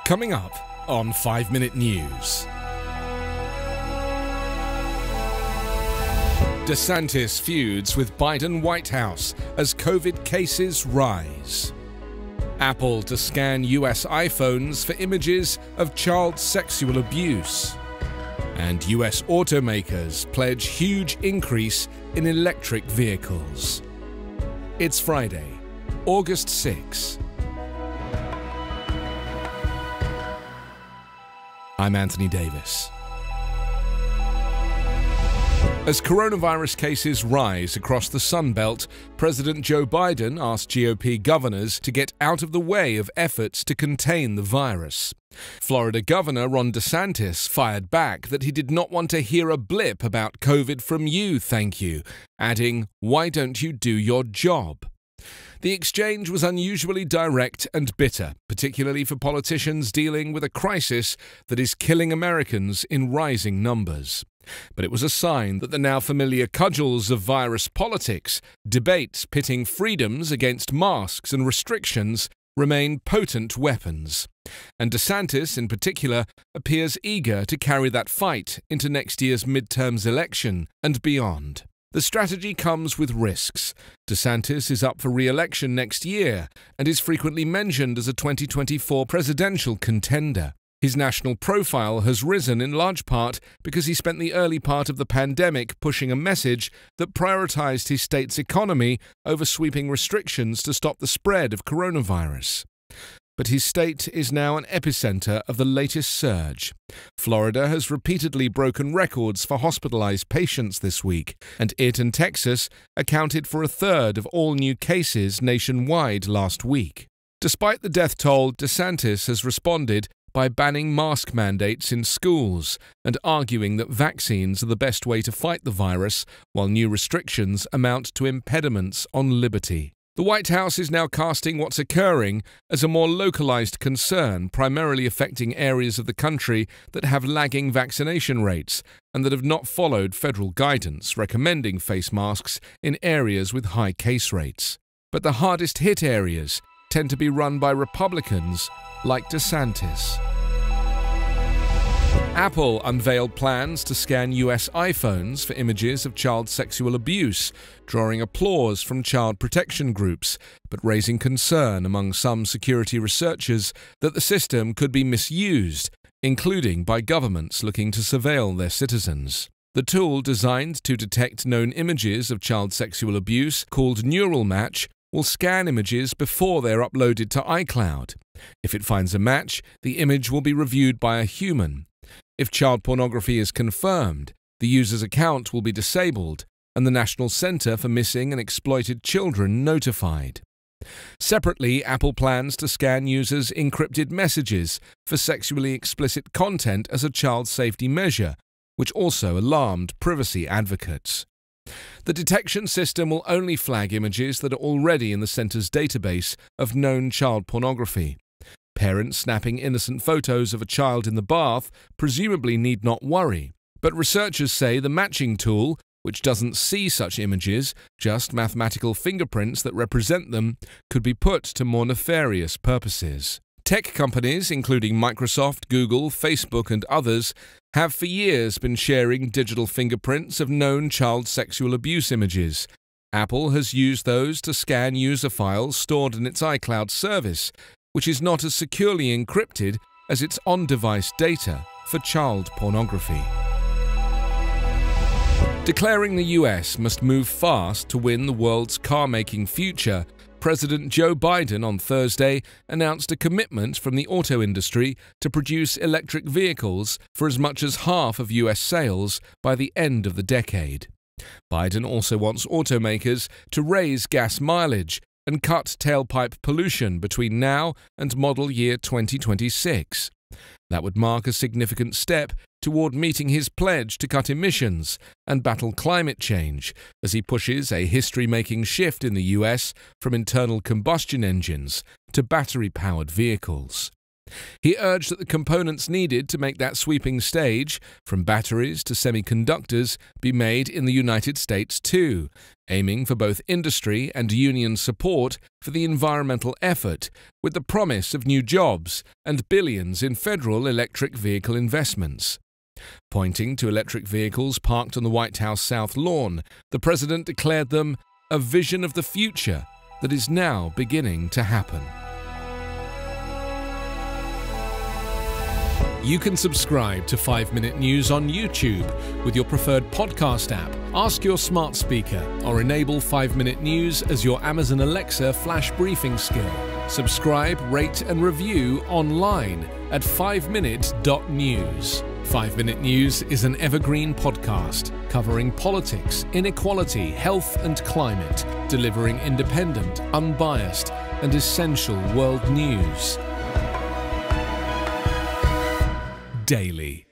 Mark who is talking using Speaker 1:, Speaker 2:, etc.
Speaker 1: Coming up on 5 Minute News. DeSantis feuds with Biden White House as COVID cases rise. Apple to scan US iPhones for images of child sexual abuse. And US automakers pledge huge increase in electric vehicles. It's Friday, August 6. I'm Anthony Davis. As coronavirus cases rise across the Sun Belt, President Joe Biden asked GOP governors to get out of the way of efforts to contain the virus. Florida Governor Ron DeSantis fired back that he did not want to hear a blip about COVID from you, thank you, adding, "Why don't you do your job?" The exchange was unusually direct and bitter, particularly for politicians dealing with a crisis that is killing Americans in rising numbers. But it was a sign that the now familiar cudgels of virus politics, debates pitting freedoms against masks and restrictions, remain potent weapons. And DeSantis, in particular, appears eager to carry that fight into next year's midterms election and beyond. The strategy comes with risks. DeSantis is up for re-election next year and is frequently mentioned as a 2024 presidential contender. His national profile has risen in large part because he spent the early part of the pandemic pushing a message that prioritized his state's economy over sweeping restrictions to stop the spread of coronavirus. But his state is now an epicenter of the latest surge. Florida has repeatedly broken records for hospitalized patients this week, and it and Texas accounted for a third of all new cases nationwide last week. Despite the death toll, DeSantis has responded by banning mask mandates in schools and arguing that vaccines are the best way to fight the virus, while new restrictions amount to impediments on liberty. The White House is now casting what's occurring as a more localized concern, primarily affecting areas of the country that have lagging vaccination rates and that have not followed federal guidance recommending face masks in areas with high case rates. But the hardest hit areas tend to be run by Republicans like DeSantis. Apple unveiled plans to scan US iPhones for images of child sexual abuse, drawing applause from child protection groups, but raising concern among some security researchers that the system could be misused, including by governments looking to surveil their citizens. The tool, designed to detect known images of child sexual abuse, called Neural Match, will scan images before they are uploaded to iCloud. If it finds a match, the image will be reviewed by a human. If child pornography is confirmed, the user's account will be disabled and the National Center for Missing and Exploited Children notified. Separately, Apple plans to scan users' encrypted messages for sexually explicit content as a child safety measure, which also alarmed privacy advocates. The detection system will only flag images that are already in the center's database of known child pornography. Parents snapping innocent photos of a child in the bath presumably need not worry, but researchers say the matching tool, which doesn't see such images, just mathematical fingerprints that represent them, could be put to more nefarious purposes. Tech companies, including Microsoft, Google, Facebook, and others, have for years been sharing digital fingerprints of known child sexual abuse images. Apple has used those to scan user files stored in its iCloud service, which is not as securely encrypted as its on-device data for child pornography. Declaring the US must move fast to win the world's car-making future, President Joe Biden on Thursday announced a commitment from the auto industry to produce electric vehicles for as much as half of US sales by the end of the decade. Biden also wants automakers to raise gas mileage and cut tailpipe pollution between now and model year 2026. That would mark a significant step toward meeting his pledge to cut emissions and battle climate change as he pushes a history-making shift in the US from internal combustion engines to battery-powered vehicles. He urged that the components needed to make that sweeping stage, from batteries to semiconductors, be made in the United States too, aiming for both industry and union support for the environmental effort, with the promise of new jobs and billions in federal electric vehicle investments. Pointing to electric vehicles parked on the White House South Lawn, the president declared them a vision of the future that is now beginning to happen. You can subscribe to 5-Minute News on YouTube with your preferred podcast app. Ask your smart speaker or enable 5-Minute News as your Amazon Alexa flash briefing skill. Subscribe, rate and review online at 5minute.news. 5-Minute News is an Evergreen Podcast covering politics, inequality, health and climate, delivering independent, unbiased and essential world news daily.